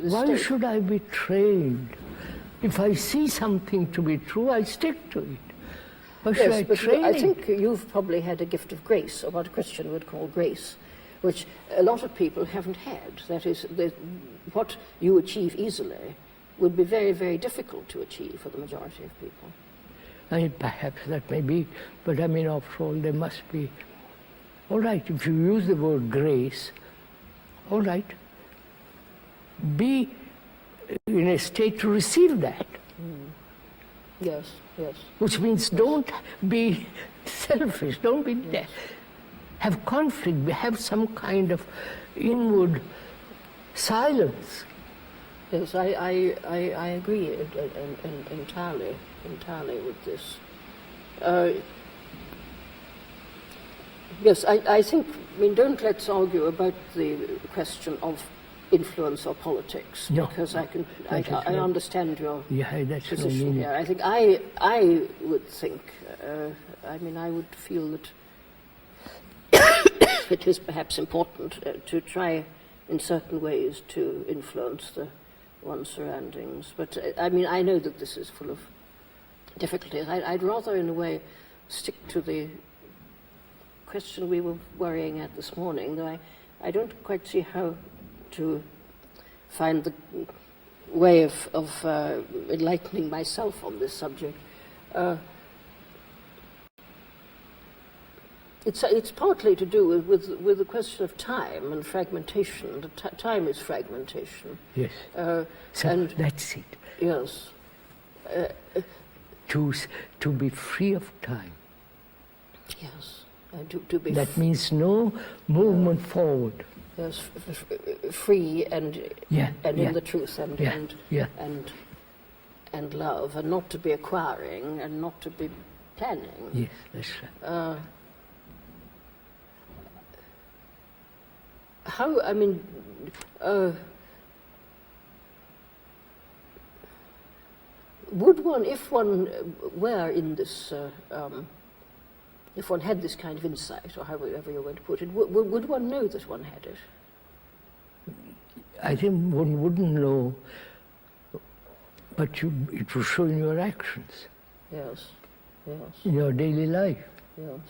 Why should I be trained? If I see something to be true, I stick to it. Why should I train I think you've probably had a gift of grace, or what a Christian would call grace, which a lot of people haven't had. That is, what you achieve easily would be very, very difficult to achieve for the majority of people. I mean, perhaps that may be, but I mean, after all, there must be. All right, if you use the word grace, all right, be in a state to receive that. Yes, yes. Which means don't be selfish, don't be have conflict, have some kind of inward silence. Yes, I agree entirely with this. Yes, I think, I mean, don't let's argue about the question of influence or politics, because I understand your position here. I think I would think, I mean, I would feel that it is perhaps important to try in certain ways to influence one's surroundings. But I mean, I know that this is full of difficulties. I'd rather, in a way, stick to the question we were worrying at this morning, though I don't quite see how to find the way of enlightening myself on this subject. It's partly to do with the question of time and fragmentation. Time is fragmentation. Yes. And that's it. Yes. To be free of time. Yes. And to be that means no movement forward. Yes, free and in the truth and love, and not to be acquiring and not to be planning. Yes, that's right. How, I mean, would one, if one were in this, if one had this kind of insight, or however you're going to put it, would one know that one had it? I think one wouldn't know, but it will show in your actions. Yes, yes. In your daily life. Yes.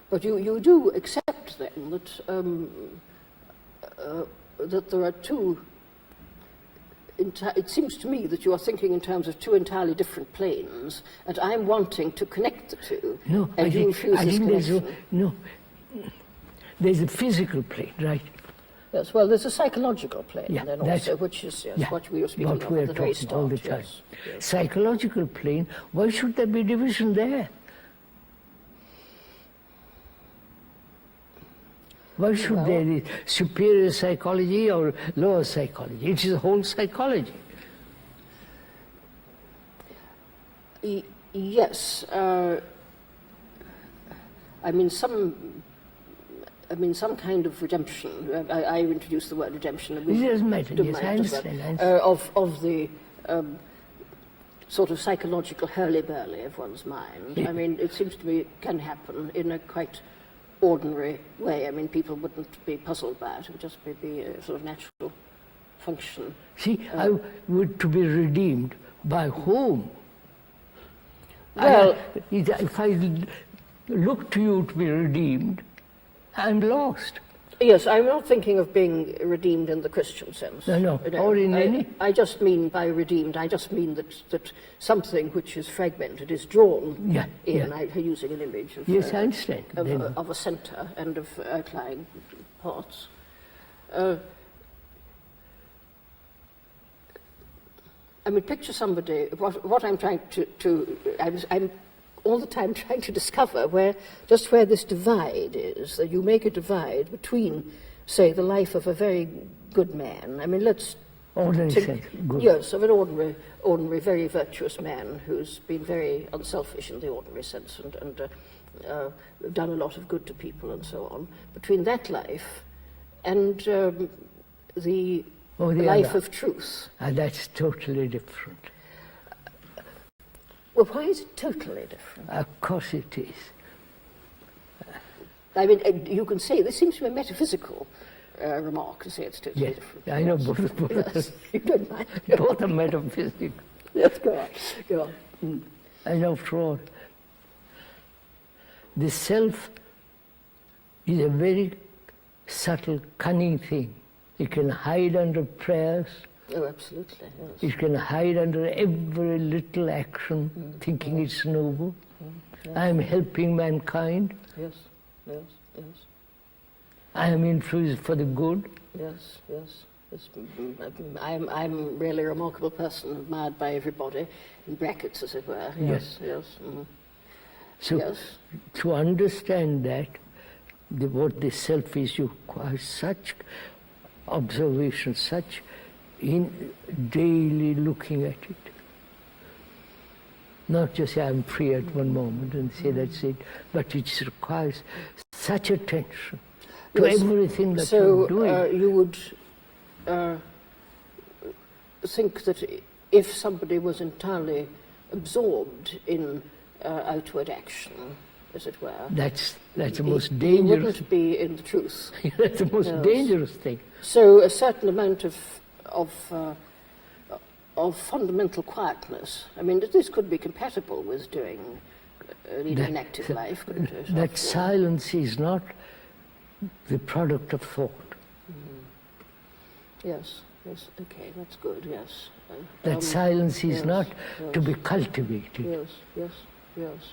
But you do accept then that there are two. It seems to me that you are thinking in terms of two entirely different planes, and I'm wanting to connect the two. No, and I think there's a physical plane, right? Yes, well, there's a psychological plane then also, which is what we were speaking of at the very start. All the time. Yes, yes. Psychological plane, why should there be division there? Why should there be superior psychology or lower psychology? It is a whole psychology. Yes. I mean, some kind of redemption. I introduced the word redemption. It doesn't matter. Yes, I understand. Of the sort of psychological hurly-burly of one's mind. Yeah. I mean, it seems to me it can happen in a quite ordinary way. I mean, people wouldn't be puzzled by it. It would just be a sort of natural function. See, I would to be redeemed by whom? Well, if I look to you to be redeemed, I'm lost. Yes, I'm not thinking of being redeemed in the Christian sense. No, or in any. I just mean by redeemed, I just mean that something which is fragmented is drawn in, using an image of, yes, I understand. Of a centre and of outlying parts. I mean, picture somebody, what I'm trying I'm all the time trying to discover where this divide is, that you make a divide between, say, the life of a very good man. I mean, let's... Ordinary, good. Yes, of an ordinary, very virtuous man who's been very unselfish in the ordinary sense and done a lot of good to people and so on. Between that life and the life of truth. That's totally different. Well, why is it totally different? Of course it is. I mean, you can say, this seems to be a metaphysical remark to say it's totally Yes, different. I know Yes. both Yes, you don't mind. both are metaphysics. Yes, go on. Go on. And after all, the self is a very subtle, cunning thing. It can hide under prayers. Oh, absolutely. Yes. It can hide under every little action, thinking it's noble. I am helping mankind. Yes. Yes. Yes. I am influenced for the good. Yes. Yes. Yes. I'm really a remarkable person, admired by everybody, in brackets, as it were. Yes. Yes. So Yes. to understand that, what the self is, you require such observation, such in daily looking at it. Not just say I'm free at one moment and say that's it, but it requires such attention to Yes. everything that So you're doing. you would think that if somebody was entirely absorbed in outward action, as it were, That's the most he dangerous. wouldn't be in the truth. That's the most Yes. dangerous thing. So a certain amount of fundamental quietness. I mean, this could be compatible with leading an active life. Couldn't it, after all? That silence is not the product of thought. Yes. Yes. Okay. That's good. Yes. That silence is yes, not to yes. be cultivated. Yes. Yes. Yes.